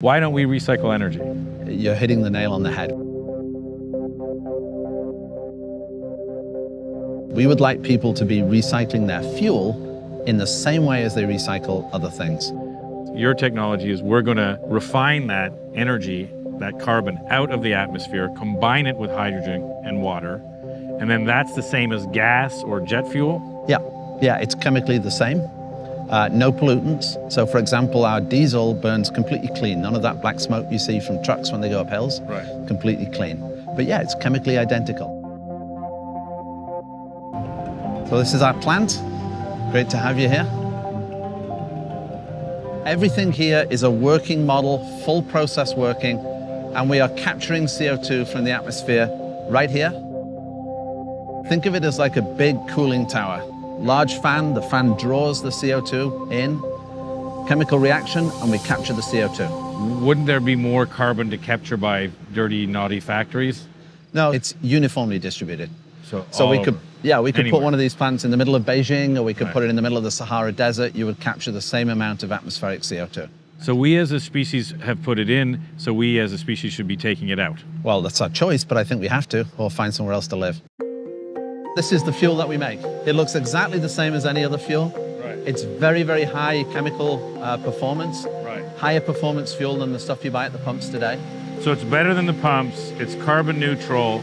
Why don't we recycle energy? You're hitting the nail on the head. We would like people to be recycling their fuel in the same way as they recycle other things. Your technology is we're going to refine that energy, that carbon, out of the atmosphere, combine it with hydrogen and water, and then that's the same as gas or jet fuel? Yeah, it's chemically the same. No pollutants. So for example, our diesel burns completely clean. None of that black smoke you see from trucks when they go up hills. Right. Completely clean. But yeah, it's chemically identical. So this is our plant. Great to have you here. Everything here is a working model, full process working, and we are capturing CO2 from the atmosphere right here. Think of it as like a big cooling tower. Large fan, the fan draws the CO2 in, chemical reaction, and we capture the CO2. Wouldn't there be more carbon to capture by dirty, naughty factories? No, it's uniformly distributed. So we could anywhere. put one of these plants in the middle of Beijing, or we could Right. put it in the middle of the Sahara Desert. You would capture the same amount of atmospheric CO2. So we as a species have put it in, so we as a species should be taking it out. Well, that's our choice, but I think we have to, or find somewhere else to live. This is the fuel that we make. It looks exactly the same as any other fuel. Right. It's very, very high chemical performance. Right. Higher performance fuel than the stuff you buy at the pumps today. So it's better than the pumps, it's carbon neutral,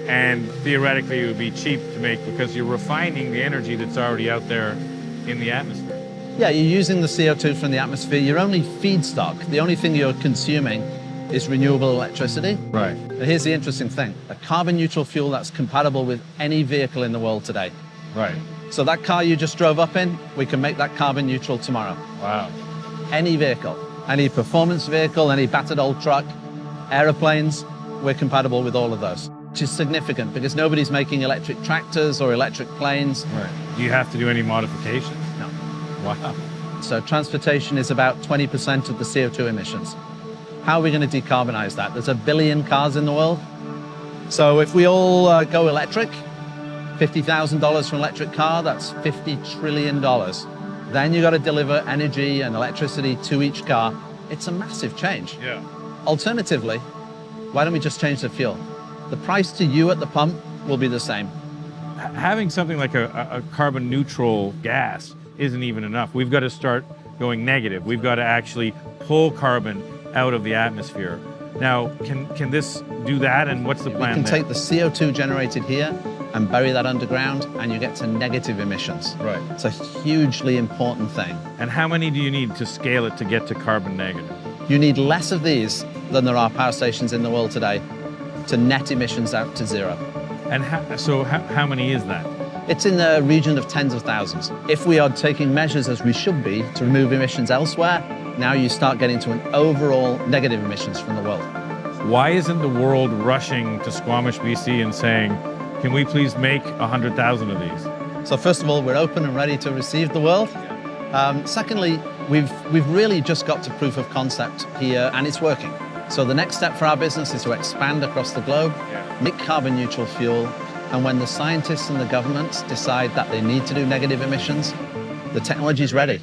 and theoretically it would be cheap to make because you're refining the energy that's already out there in the atmosphere. Yeah, you're using the CO2 from the atmosphere. Your only feedstock, the only thing you're consuming is renewable electricity. Right. But here's the interesting thing, a carbon neutral fuel that's compatible with any vehicle in the world today. Right. So that car you just drove up in, we can make that carbon neutral tomorrow. Wow. Any vehicle, any performance vehicle, any battered old truck, aeroplanes, we're compatible with all of those. Which is significant because nobody's making electric tractors or electric planes. Right. Do you have to do any modifications? No. Wow. So transportation is about 20% of the CO2 emissions. How are we going to decarbonize that? There's 1 billion cars in the world. So if we all go electric, $50,000 for an electric car, that's $50 trillion. Then you got to deliver energy and electricity to each car. It's a massive change. Yeah. Alternatively, why don't we just change the fuel? The price to you at the pump will be the same. Having something like a carbon neutral gas isn't even enough. We've got to start going negative. We've got to actually pull carbon out of the atmosphere. Now, can this do that, and what's the plan We can there? take the CO2 generated here and bury that underground, and you get to negative emissions. Right. It's a hugely important thing. And how many do you need to scale it to get to carbon negative? You need less of these than there are power stations in the world today to net emissions out to zero. And how many is that? It's in the region of tens of thousands. If we are taking measures as we should be to remove emissions elsewhere, now you start getting to an overall negative emissions from the world. Why isn't the world rushing to Squamish, BC and saying, can we please make 100,000 of these? So first of all, we're open and ready to receive the world. Secondly, we've really just got to proof of concept here, and it's working. So the next step for our business is to expand across the globe, make carbon neutral fuel, and when the scientists and the governments decide that they need to do negative emissions, the technology is ready.